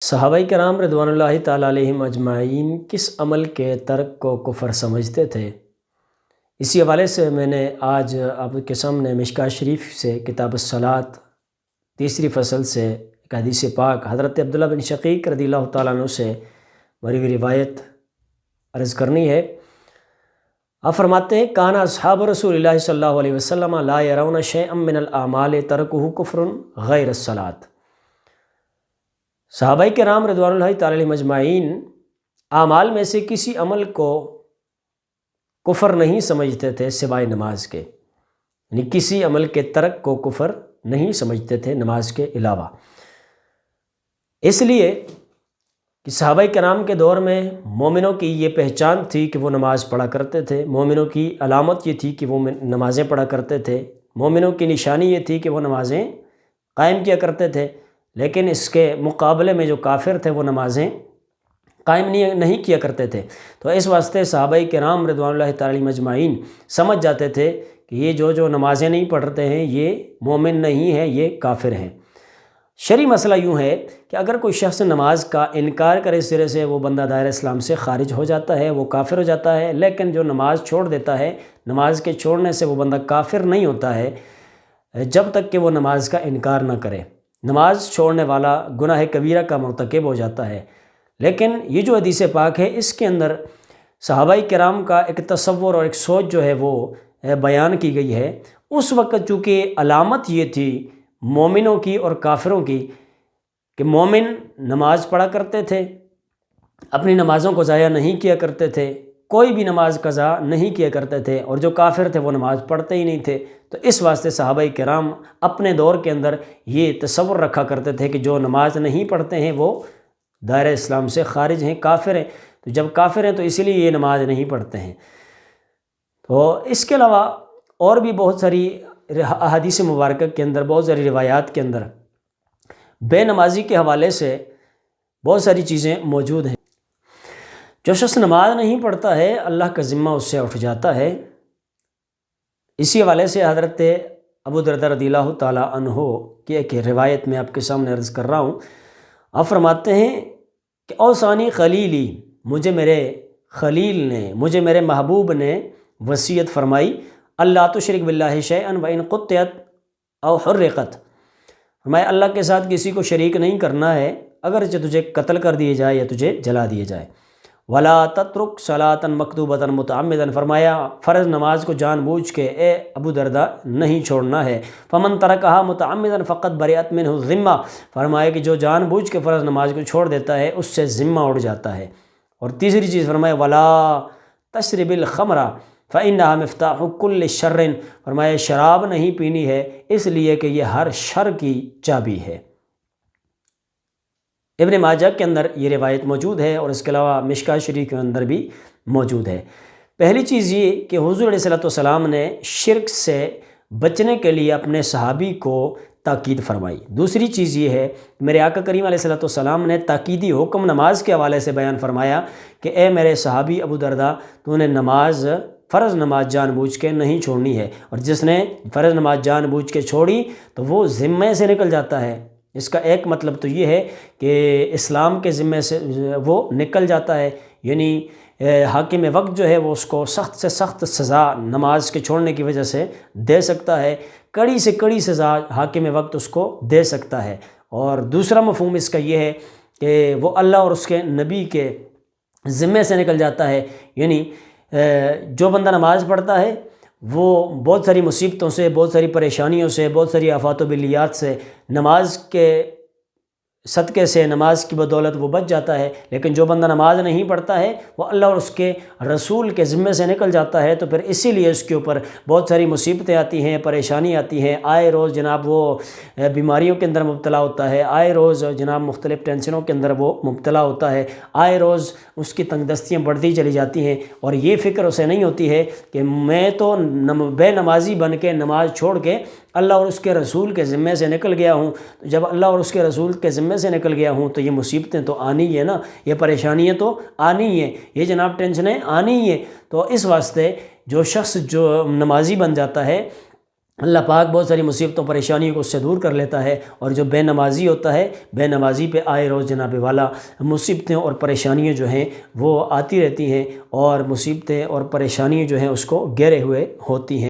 صحابہ کرام رضوان اللہ تعالیٰ علیہم اجمعین کس عمل کے ترک کو کفر سمجھتے تھے؟ اسی حوالے سے میں نے آج آپ کے سامنے مشکوٰۃ شریف سے کتاب الصلاۃ تیسری فصل سے ایک حدیث پاک حضرت عبداللہ بن شقیق رضی اللہ تعالیٰ عنہ سے مروی ہوئی روایت عرض کرنی ہے۔ آپ فرماتے ہیں کان اصحاب رسول اللہ صلی اللہ علیہ وسلم لا یرون شیئا من الاعمال ترکہ کفر غیر الصلاۃ۔ صحابہ کرام رضوان اللہ تعالیٰ علیہم اجمعین اعمال میں سے کسی عمل کو کفر نہیں سمجھتے تھے سوائے نماز کے، یعنی کسی عمل کے ترک کو کفر نہیں سمجھتے تھے نماز کے علاوہ۔ اس لیے کہ صحابہ کرام کے دور میں مومنوں کی یہ پہچان تھی کہ وہ نماز پڑھا کرتے تھے، مومنوں کی علامت یہ تھی کہ وہ نمازیں پڑھا کرتے تھے، مومنوں کی نشانی یہ تھی کہ وہ نمازیں قائم کیا کرتے تھے، لیکن اس کے مقابلے میں جو کافر تھے وہ نمازیں قائم نہیں کیا کرتے تھے۔ تو اس واسطے صحابہ کرام رضوان اللہ تعالیٰ مجمعین سمجھ جاتے تھے کہ یہ جو نمازیں نہیں پڑھتے ہیں یہ مومن نہیں ہے، یہ کافر ہیں۔ شرعی مسئلہ یوں ہے کہ اگر کوئی شخص نماز کا انکار کرے سرے سے، وہ بندہ دائرہ اسلام سے خارج ہو جاتا ہے، وہ کافر ہو جاتا ہے۔ لیکن جو نماز چھوڑ دیتا ہے، نماز کے چھوڑنے سے وہ بندہ کافر نہیں ہوتا ہے جب تک کہ وہ نماز کا انکار نہ کرے۔ نماز چھوڑنے والا گناہ کبیرہ کا مرتکب ہو جاتا ہے۔ لیکن یہ جو حدیث پاک ہے اس کے اندر صحابہ کرام کا ایک تصور اور ایک سوچ جو ہے وہ بیان کی گئی ہے۔ اس وقت چونکہ علامت یہ تھی مومنوں کی اور کافروں کی کہ مومن نماز پڑھا کرتے تھے، اپنی نمازوں کو ضائع نہیں کیا کرتے تھے، کوئی بھی نماز قضا نہیں کیا کرتے تھے، اور جو کافر تھے وہ نماز پڑھتے ہی نہیں تھے۔ تو اس واسطے صحابہ کرام اپنے دور کے اندر یہ تصور رکھا کرتے تھے کہ جو نماز نہیں پڑھتے ہیں وہ دائرہ اسلام سے خارج ہیں، کافر ہیں۔ تو جب کافر ہیں تو اسی لیے یہ نماز نہیں پڑھتے ہیں۔ تو اس کے علاوہ اور بھی بہت ساری احادیث مبارکہ کے اندر، بہت ساری روایات کے اندر بے نمازی کے حوالے سے بہت ساری چیزیں موجود ہیں۔ جو شخص نماز نہیں پڑھتا ہے اللہ کا ذمہ اس سے اٹھ جاتا ہے۔ اسی حوالے سے حضرت ابو درداء رضی اللہ تعالیٰ عنہ کی ایک روایت میں آپ کے سامنے عرض کر رہا ہوں۔ آپ فرماتے ہیں کہ اوصانی خلیلی، مجھے میرے خلیل نے، مجھے میرے محبوب نے وصیت فرمائی، اللہ تشرک باللہ شیئا وان قطعت او حرقت، فرمایا اللہ کے ساتھ کسی کو شریک نہیں کرنا ہے اگرچہ تجھے قتل کر دیے جائے یا تجھے جلا دیے جائے۔ ولا تترک صلاۃ مکتوبۃ متعمدا، فرمایا فرض نماز کو جان بوجھ کے اے ابو درداء نہیں چھوڑنا ہے۔ فمن ترکہا متعمدا فقد برئت منہ الذمہ، فرمایا کہ جو جان بوجھ کے فرض نماز کو چھوڑ دیتا ہے اس سے ذمہ اڑ جاتا ہے۔ اور تیسری چیز فرمایا ولا تشرب الخمر فإنہا مفتاح کل شر، فرمایا شراب نہیں پینی ہے اس لیے کہ یہ ہر شر کی چابی ہے۔ ابن ماجہ کے اندر یہ روایت موجود ہے اور اس کے علاوہ مشکوٰۃ شریف کے اندر بھی موجود ہے۔ پہلی چیز یہ کہ حضور علیہ السلام نے شرک سے بچنے کے لیے اپنے صحابی کو تاکید فرمائی۔ دوسری چیز یہ ہے کہ میرے آقا کریم علیہ السلام نے تاکیدی حکم نماز کے حوالے سے بیان فرمایا کہ اے میرے صحابی ابو درداء، تو نے نماز فرض نماز جان بوجھ کے نہیں چھوڑنی ہے، اور جس نے فرض نماز جان بوجھ کے چھوڑی تو وہ ذمے سے نکل جاتا ہے۔ اس کا ایک مطلب تو یہ ہے کہ اسلام کے ذمے سے وہ نکل جاتا ہے، یعنی حاکم وقت جو ہے وہ اس کو سخت سے سخت سزا نماز کے چھوڑنے کی وجہ سے دے سکتا ہے، کڑی سے کڑی سزا حاکم وقت اس کو دے سکتا ہے۔ اور دوسرا مفہوم اس کا یہ ہے کہ وہ اللہ اور اس کے نبی کے ذمے سے نکل جاتا ہے، یعنی جو بندہ نماز پڑھتا ہے وہ بہت ساری مصیبتوں سے، بہت ساری پریشانیوں سے، بہت ساری آفات و بلیات سے نماز کے صدقے سے، نماز کی بدولت وہ بچ جاتا ہے۔ لیکن جو بندہ نماز نہیں پڑھتا ہے وہ اللہ اور اس کے رسول کے ذمے سے نکل جاتا ہے، تو پھر اسی لیے اس کے اوپر بہت ساری مصیبتیں آتی ہیں، پریشانی آتی ہیں، آئے روز جناب وہ بیماریوں کے اندر مبتلا ہوتا ہے، آئے روز جناب مختلف ٹینشنوں کے اندر وہ مبتلا ہوتا ہے، آئے روز اس کی تنگ دستیاں بڑھتی چلی جاتی ہیں، اور یہ فکر اسے نہیں ہوتی ہے کہ میں تو بے نمازی بن کے نماز چھوڑ کے اللہ اور اس کے رسول کے ذمے سے نکل گیا ہوں۔ تو جب اللہ اور اس کے رسول کے ذمے سے نکل گیا ہوں تو یہ مصیبتیں تو آنی ہی ہیں نا، یہ پریشانیاں تو آنی ہی ہیں، یہ جناب ٹینشنیں آنی ہی ہیں۔ تو اس واسطے جو شخص جو نمازی بن جاتا ہے اللہ پاک بہت ساری مصیبتوں پریشانیوں کو اس سے دور کر لیتا ہے، اور جو بے نمازی ہوتا ہے، بے نمازی پہ آئے روز جناب والا مصیبتیں اور پریشانیاں جو ہیں وہ آتی رہتی ہیں، اور مصیبتیں اور پریشانیاں جو ہیں اس کو گھیرے ہوئے ہوتی ہیں۔